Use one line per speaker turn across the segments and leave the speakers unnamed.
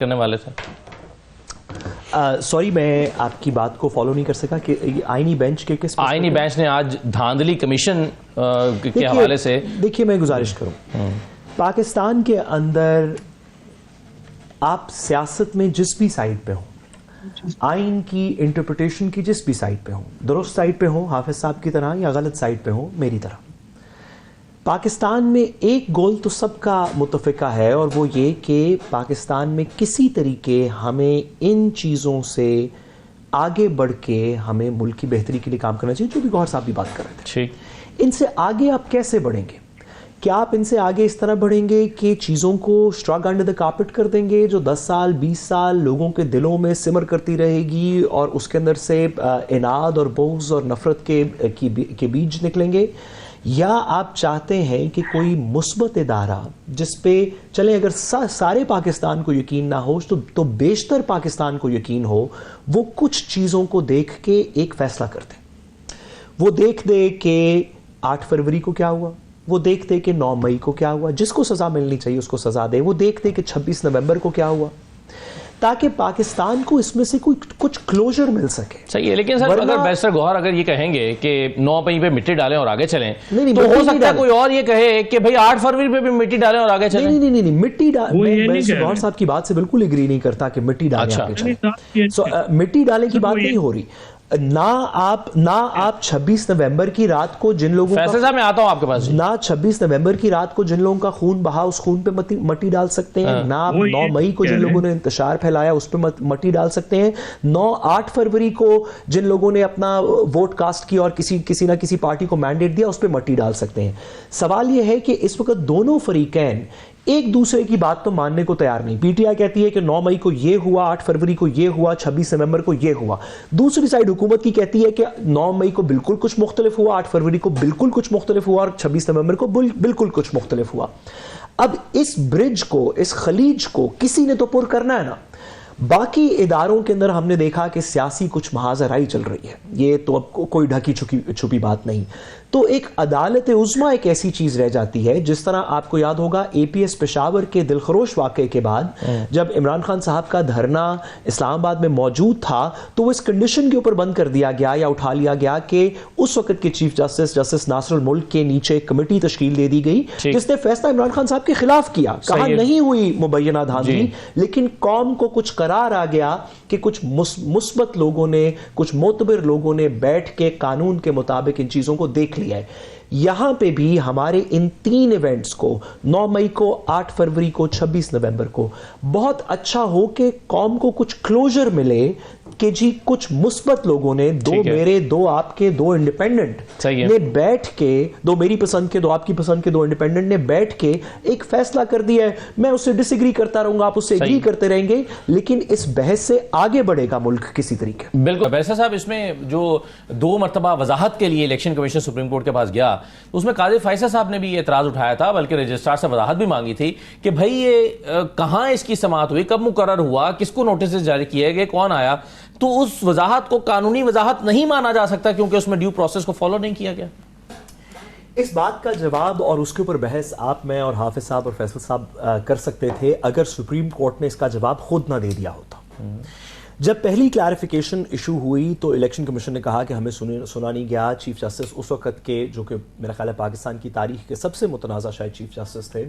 کرنے والے تھے.
سوری میں آپ کی بات کو فالو نہیں کر سکا کہ آئینی بینچ کے کس
آئینی بینچ نے آج دھاندلی کمیشن کے حوالے سے
دیکھیے میں گزارش کروں پاکستان کے اندر آپ سیاست میں جس بھی سائیڈ پہ ہوں آئین کی انٹرپریٹیشن کی جس بھی سائیڈ پہ ہوں درست سائیڈ پہ ہوں حافظ صاحب کی طرح یا غلط سائیڈ پہ ہوں میری طرح پاکستان میں ایک گول تو سب کا متفقہ ہے اور وہ یہ کہ پاکستان میں کسی طریقے ہمیں ان چیزوں سے آگے بڑھ کے ہمیں ملک کی بہتری کے لیے کام کرنا چاہیے جو بھی گوہر صاحب بھی بات کر رہے تھے. ان سے آگے آپ کیسے بڑھیں گے؟ کیا آپ ان سے آگے اس طرح بڑھیں گے کہ چیزوں کو اسٹرگ انڈر دا کارپٹ کر دیں گے جو 10 سال 20 سال لوگوں کے دلوں میں سمر کرتی رہے گی اور اس کے اندر سے اناد اور بغض اور نفرت کے بیج نکلیں گے؟ یا آپ چاہتے ہیں کہ کوئی مثبت ادارہ جس پہ چلیں اگر سارے پاکستان کو یقین نہ ہو تو بیشتر پاکستان کو یقین ہو وہ کچھ چیزوں کو دیکھ کے ایک فیصلہ کر دے. وہ دیکھ دے کہ 8 فروری کو کیا ہوا, وہ دیکھ دے کہ 9 مئی کو کیا ہوا, جس کو سزا ملنی چاہیے اس کو سزا دے, وہ دیکھ دے کہ 26 نومبر کو کیا ہوا, تاکہ پاکستان کو اس میں سے کچھ کلوجر مل سکے.
صحیح ہے, لیکن سر اگر بیرسٹر گوہر اگر یہ کہیں گے کہ 9 مئی پہ مٹی ڈالیں اور آگے چلیں تو ہو سکتا ہے کوئی اور یہ کہے کہ بھئی 8 فروری پہ بھی مٹی ڈالیں اور آگے چلیں.
نہیں مٹی ڈالیں, گوہر صاحب کی بات سے بالکل اگری نہیں کرتا کہ مٹی ڈالیں آگے چلیں. مٹی ڈالیں کی بات نہیں ہو رہی. نہ آپ 26 نومبر کی رات کو جن لوگوں
فیصل صاحب میں آتا ہوں آپ کے پاس,
نہ 26 نومبر کی رات کو جن لوگوں کا خون بہا اس خون پہ مٹی ڈال سکتے ہیں, نہ آپ 9 مئی کو جن لوگوں نے انتشار پھیلایا اس پہ مٹی ڈال سکتے ہیں, 8 فروری کو جن لوگوں نے اپنا ووٹ کاسٹ کیا اور کسی نہ کسی پارٹی کو مینڈیٹ دیا اس پہ مٹی ڈال سکتے ہیں. سوال یہ ہے کہ اس وقت دونوں فریقین ایک دوسرے کی بات تو ماننے کو تیار نہیں. پی ٹی آئی کہتی ہے کہ 9 مئی کو یہ ہوا, 8 فروری کو یہ ہوا, 26 نومبر کو یہ ہوا. دوسری سائیڈ حکومت کی کہتی ہے کہ 9 مئی کو بالکل کچھ مختلف ہوا, 8 فروری کو بالکل کچھ مختلف ہوا اور 26 نومبر کو بالکل کچھ مختلف ہوا. اب اس برج کو, اس خلیج کو کسی نے تو پر کرنا ہے نا. باقی اداروں کے اندر ہم نے دیکھا کہ سیاسی کچھ محاذ رائی چل رہی ہے, یہ تو اب کوئی ڈھکی چھپی بات نہیں. تو ایک عدالت عظمیٰ ایک ایسی چیز رہ جاتی ہے, جس طرح آپ کو یاد ہوگا اے پی ایس پشاور کے دلخروش واقعے کے بعد جب عمران خان صاحب کا دھرنا اسلام آباد میں موجود تھا تو وہ اس کنڈیشن کے اوپر بند کر دیا گیا یا اٹھا لیا گیا کہ اس وقت کے چیف جسٹس ناصر الملک کے نیچے ایک کمیٹی تشکیل دے دی گئی جس نے فیصلہ عمران خان صاحب کے خلاف کیا. کہا نہیں ہوئی مبینہ دھاندلی, لیکن قوم کو کچھ قرار آ گیا کہ کچھ مثبت لوگوں نے, کچھ معتبر لوگوں نے بیٹھ کے قانون کے مطابق ان چیزوں کو دیکھ لیا ہے. یہاں پہ بھی ہمارے ان 3 ایونٹس کو 9 مئی کو, 8 فروری کو, 26 نومبر کو بہت اچھا ہو کہ قوم کو کچھ کلوجر ملے کہ جی کچھ مثبت لوگوں نے, 2 میرے 2 آپ کے 2 انڈیپینڈنٹ نے بیٹھ کے, 2 میری پسند کے 2 آپ کی پسند کے 2 انڈیپینڈنٹ نے بیٹھ کے ایک فیصلہ کر دیا ہے. میں اس سے ڈس ایگری کرتا رہوں گا, آپ اس سے ایگری کرتے رہیں گے, لیکن اس بحث سے آگے بڑھے گا ملک کسی طریقے.
بالکل. بیرسٹر صاحب اس میں جو 2 مرتبہ وضاحت کے لیے الیکشن کمیشن سپریم کورٹ کے پاس گیا اس میں قاضی فیصل صاحب نے بھی یہ اعتراض اٹھایا تھا, بلکہ رجسٹرار سے وضاحت بھی مانگی تھی کہ بھئی یہ کہاں اس کی سماعت ہوئی, کب مقرر ہوا, کس کو نوٹسز جاری کیے گئے, کون آیا. تو اس وضاحت کو قانونی وضاحت نہیں مانا جا سکتا کیونکہ اس میں ڈیو پروسیس کو فالو نہیں کیا گیا.
اس بات کا جواب اور اس کے اوپر بحث آپ, میں اور حافظ صاحب اور فیصل صاحب کر سکتے تھے اگر سپریم کورٹ نے اس کا جواب خود نہ دے دیا ہوتا. جب پہلی کلیریفیکیشن ایشو ہوئی تو الیکشن کمیشن نے کہا کہ ہمیں سنا نہیں گیا. چیف جسٹس اس وقت کے, جو کہ میرا خیال ہے پاکستان کی تاریخ کے سب سے متنازع شاید چیف جسٹس تھے,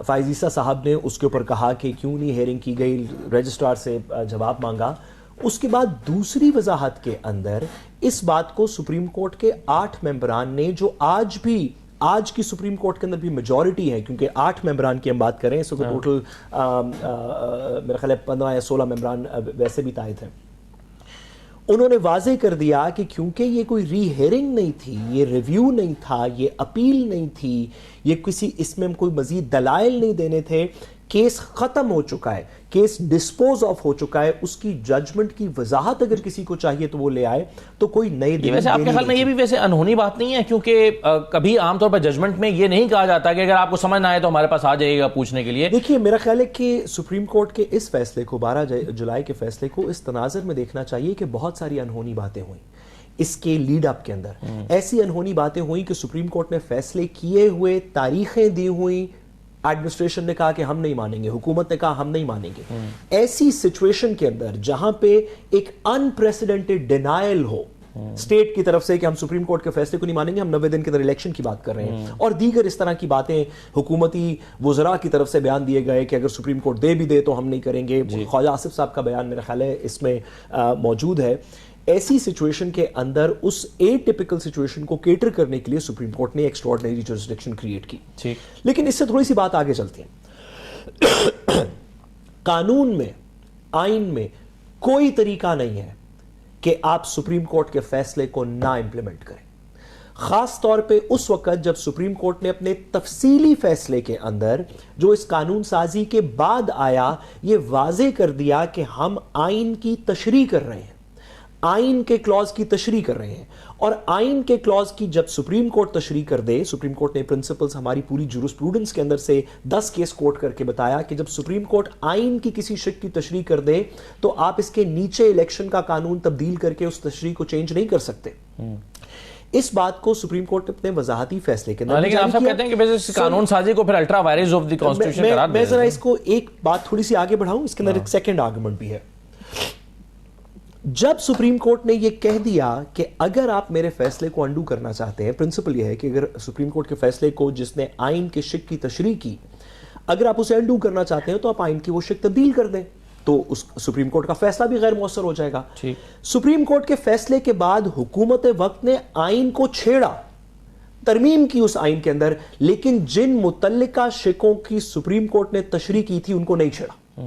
فائز عیسیٰ صاحب نے اس کے اوپر کہا کہ کیوں نہیں ہیئرنگ کی گئی, رجسٹرار سے جواب مانگا. اس کے بعد دوسری وضاحت کے اندر اس بات کو سپریم کورٹ کے 8 ممبران نے, جو آج کی سپریم کورٹ کے اندر بھی میجورٹی ہے کیونکہ 8 ممبران کی ہم بات کریں, اس کو ٹوٹل میرا خیال ہے 15 یا 16 ممبران ویسے بھی تائید ہیں, انہوں نے واضح کر دیا کہ کیونکہ یہ کوئی ری ہیئرنگ نہیں تھی, یہ ریویو نہیں تھا, یہ اپیل نہیں تھی, یہ اس میں کوئی مزید دلائل نہیں دینے تھے, کیس ختم ہو چکا ہے, کیس ڈسپوز آف ہو چکا ہے, اس کی ججمنٹ کی وضاحت اگر کسی کو چاہیے تو وہ لے آئے, تو کوئی نئی دلیل.
ویسے آپ کے خیال میں یہ بھی ویسے انہونی بات نہیں ہے کیونکہ کبھی عام طور پر ججمنٹ میں یہ نہیں کہا جاتا کہ اگر آپ کو سمجھ نہ آئے تو ہمارے پاس آ جائے گا پوچھنے کے لیے.
دیکھیے میرا خیال ہے کہ سپریم کورٹ کے اس فیصلے کو, 12 جولائی کے فیصلے کو اس تناظر میں دیکھنا چاہیے کہ بہت ساری انہونی باتیں ہوئیں اس کے لیڈ اپ کے اندر. ایسی انہونی باتیں ہوئیں کہ سپریم کورٹ نے فیصلے کیے ہوئے, تاریخیں دی ہوئیں, ایڈمنسٹریشن نے کہا کہ ہم نہیں مانیں گے, حکومت نے کہا ہم نہیں مانیں گے. ایسی سچویشن کے اندر جہاں پہ ایک انپریسیڈنٹڈ ڈینائل ہو اسٹیٹ کی طرف سے کہ ہم سپریم کورٹ کے فیصلے کو نہیں مانیں گے, ہم 90 دن کے اندر الیکشن کی بات کر رہے ہیں, اور دیگر اس طرح کی باتیں حکومتی وزراء کی طرف سے بیان دیے گئے کہ اگر سپریم کورٹ دے بھی دے تو ہم نہیں کریں گے. خواجہ آصف صاحب کا بیان میرا خیال ہے اس میں موجود ہے. ایسی سچویشن کے اندر اس اے ٹپیکل سچویشن کو کیٹر کرنے کے لیے سپریم کورٹ نے ایکسٹراڈنری جورسڈکشن کریٹ کی. لیکن اس سے تھوڑی سی بات آگے چلتی ہے. قانون میں, آئین میں کوئی طریقہ نہیں ہے کہ آپ سپریم کورٹ کے فیصلے کو نہ امپلیمنٹ کریں, خاص طور پہ اس وقت جب سپریم کورٹ نے اپنے تفصیلی فیصلے کے اندر جو اس قانون سازی کے بعد آیا یہ واضح کر دیا کہ ہم آئین کی تشریح کر رہے ہیں, آئین کے کلوز کی تشریح کر رہے ہیں. اور آئین کے کلوز کی جب سپریم کورٹ تشریح کر دے, سپریم کورٹ نے پرنسپلز ہماری پوری جورسپروڈنس کے اندر سے 10 کیس کوٹ کر کے بتایا کہ جب سپریم کورٹ آئین کی کسی شق کی تشریح کر دے تو آپ اس کے نیچے الیکشن کا قانون تبدیل کر کے اس تشریح کو چینج نہیں کر سکتے. اس بات کو سپریم کورٹ نے اپنے وضاحتی فیصلے کے اندر,
لیکن آپ سب کہتے ہیں کہ اس قانون سازی کو پھر ultra virus of the constitution قرار دیا.
میں ذرا اس کو ایک بات تھوڑی سی آگے بڑھاؤں, اس کے اندر ایک سیکنڈ آرگومنٹ بھی ہے. جب سپریم کورٹ نے یہ کہہ دیا کہ اگر آپ میرے فیصلے کو انڈو کرنا چاہتے ہیں, پرنسپل یہ ہے کہ اگر سپریم کورٹ کے فیصلے کو جس نے آئین کے شق کی تشریح کی اگر آپ اسے انڈو کرنا چاہتے ہیں تو آپ آئین کی وہ شق تبدیل کر دیں, تو اس سپریم کورٹ کا فیصلہ بھی غیر مؤثر ہو جائے گا. سپریم کورٹ کے فیصلے کے بعد حکومت وقت نے آئین کو چھیڑا, ترمیم کی اس آئین کے اندر, لیکن جن متعلقہ شقوں کی سپریم کورٹ نے تشریح کی تھی ان کو نہیں چھیڑا.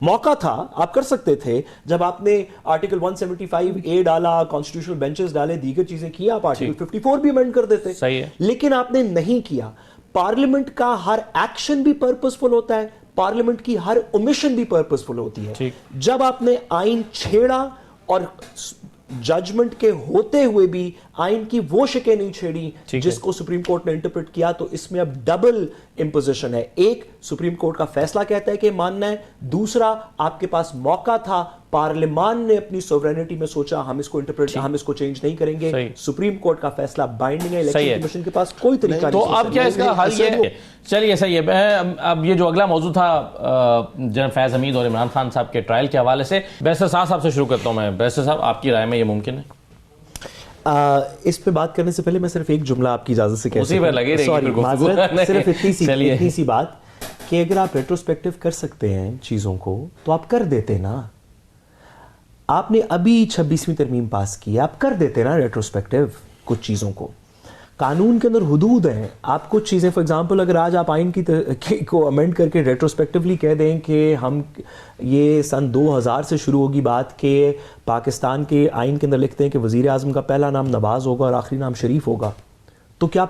موقع تھا, آپ کر سکتے تھے, جب آپ نے آرٹیکل 175A ڈالا, کانسٹیٹیوشنل بینچز ڈالے, دیگر چیزیں کی, آپ آرٹیکل 54 بھی امینڈ کر دیتے. لیکن آپ نے نہیں کیا. پارلیمنٹ کا ہر ایکشن بھی پرپسفل ہوتا ہے, پارلیمنٹ کی ہر اومیشن بھی پرپسفل ہوتی ہے. جب آپ نے آئین چھیڑا اور ججمنٹ کے ہوتے ہوئے بھی آئین کی وہ شکیں نہیں چھیڑی جس کو سپریم کورٹ نے انٹرپریٹ کیا, تو اس میں اب ڈبل امپوزیشن ہے. ایک, سپریم کورٹ کا فیصلہ کہتا ہے کہ ماننا ہے, دوسرا آپ کے پاس موقع تھا, پارلیمان نے اپنی سوورینٹی میں سوچا ہم اس کو انٹرپریٹ, ہم اس کو چینج نہیں کریں گے. سپریم کورٹ کا فیصلہ بائنڈنگ ہے, الیکشن کمیشن کے پاس کوئی طریقہ نہیں.
تو اب کیا اس کا حل یہ ہے؟ چلیے صحیح ہے. اب یہ جو اگلا موضوع تھا جناب فیض حمید اور عمران خان صاحب کے ٹرائل کے حوالے سے, بیرسٹر صاحب سے شروع کرتا ہوں میں. بیرسٹر صاحب, آپ کی رائے میں یہ ممکن ہے؟
اس پہ بات کرنے سے پہلے میں صرف ایک جملہ آپ کی اجازت سے کہہ
اسی پہ لگی رہی
معذرت, صرف اتنی سی بات کہ اگر آپ ریٹروسپیکٹو کر سکتے ہیں چیزوں کو تو آپ کر دیتے نا. آپ نے ابھی 26ویں ترمیم پاس کی, آپ کر دیتے نا ریٹروسپیکٹو کچھ چیزوں کو. قانون کے اندر حدود ہیں, آپ کچھ چیزیں فار ایگزامپل اگر آج آپ آئین کو امینڈ کر کے ریٹروسپیکٹولی کہہ دیں کہ ہم یہ سن 2000 سے شروع ہوگی بات کہ پاکستان کے آئین کے اندر لکھتے ہیں کہ وزیر اعظم کا پہلا نام نواز ہوگا اور آخری نام شریف ہوگا, تو کیا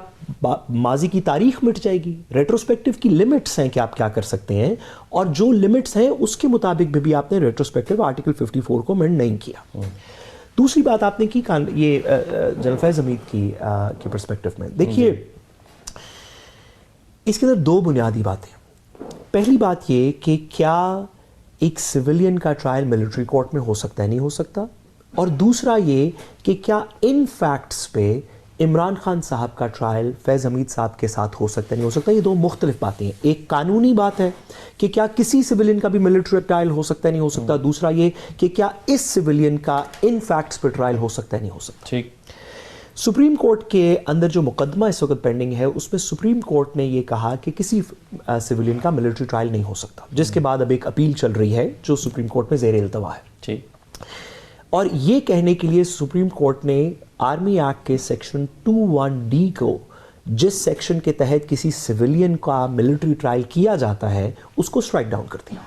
ماضی کی تاریخ مٹ جائے گی؟ ریٹروسپیکٹو کی لمٹس ہیں کہ آپ کیا کر سکتے ہیں, اور جو لمٹس ہیں اس کے مطابق بھی آپ نے ریٹروسپیکٹو آرٹیکل 54 کو امینڈ نہیں کیا. دوسری بات آپ نے کی یہ جنرل فیض حمید کی پرسپیکٹو میں, دیکھیے اس کے اندر دو بنیادی باتیں. پہلی بات یہ کہ کیا ایک سویلین کا ٹرائل ملٹری کورٹ میں ہو سکتا ہے, نہیں ہو سکتا, اور دوسرا یہ کہ کیا ان فیکٹس پہ عمران خان صاحب کا ٹرائل فیض حمید صاحب کے ساتھ ہو سکتا ہے, نہیں ہو سکتا. یہ دو مختلف باتیں ہیں. ایک قانونی بات ہے کہ کیا کسی سویلین کا بھی ملٹری ٹرائل ہو سکتا ہے, نہیں ہو سکتا. دوسرا یہ کہ کیا اس سویلین کا ان فیکٹس پہ ٹرائل ہو سکتا ہے, نہیں ہو سکتا. ٹھیک. سپریم کورٹ کے اندر جو مقدمہ اس وقت پینڈنگ ہے اس میں سپریم کورٹ نے یہ کہا کہ کسی سویلین کا ملٹری ٹرائل نہیں ہو سکتا, جس کے بعد اب ایک اپیل چل رہی ہے جو سپریم کورٹ میں زیر التوا ہے. ٹھیک. اور یہ کہنے کے لیے سپریم کورٹ نے آرمی ایکٹ کے سیکشن 21D کو, جس سیکشن کے تحت کسی سویلین کا ملٹری ٹرائل کیا جاتا ہے, اس کو سٹرائک ڈاؤن کر دیا.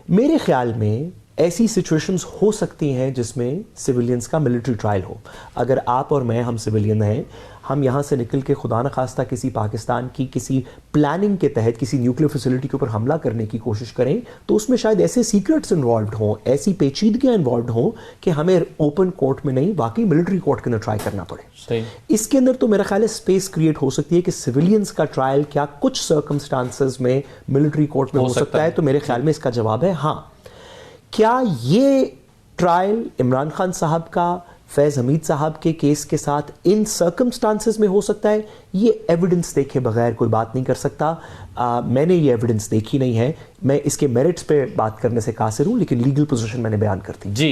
میرے خیال میں ایسی سچویشنز ہو سکتی ہیں جس میں سویلینز کا ملٹری ٹرائل ہو. اگر آپ اور میں, ہم سویلین ہیں, ہم یہاں سے نکل کے خدا نخواستہ کسی پاکستان کی کسی پلاننگ کے تحت کسی نیوکلیر فیسلٹی کے اوپر حملہ کرنے کی کوشش کریں تو اس میں شاید ایسے سیکرٹس انوالوڈ ہوں, ایسی پیچیدگیاں انوالوڈ ہوں کہ ہمیں اوپن کورٹ میں نہیں, واقعی ملٹری کورٹ کے اندر ٹرائی کرنا پڑے. اس کے اندر تو میرا خیال ہے اسپیس کریٹ ہو سکتی ہے کہ سویلینز کا ٹرائل کیا کچھ سرکمسٹانسز میں ملٹری کورٹ میں ہو سکتا ہے. تو میرے خیال میں اس کا جواب ہے ہاں. کیا یہ ٹرائل عمران خان صاحب کا فیض حمید صاحب کے کیس کے ساتھ ان سرکمسٹانسز میں ہو سکتا ہے، یہ ایویڈنس دیکھے بغیر کوئی بات نہیں کر سکتا. میں نے یہ ایویڈنس دیکھی نہیں ہے، میں اس کے میرٹس پہ بات کرنے سے قاصر ہوں، لیکن لیگل پوزیشن میں نے بیان کر دی.
جی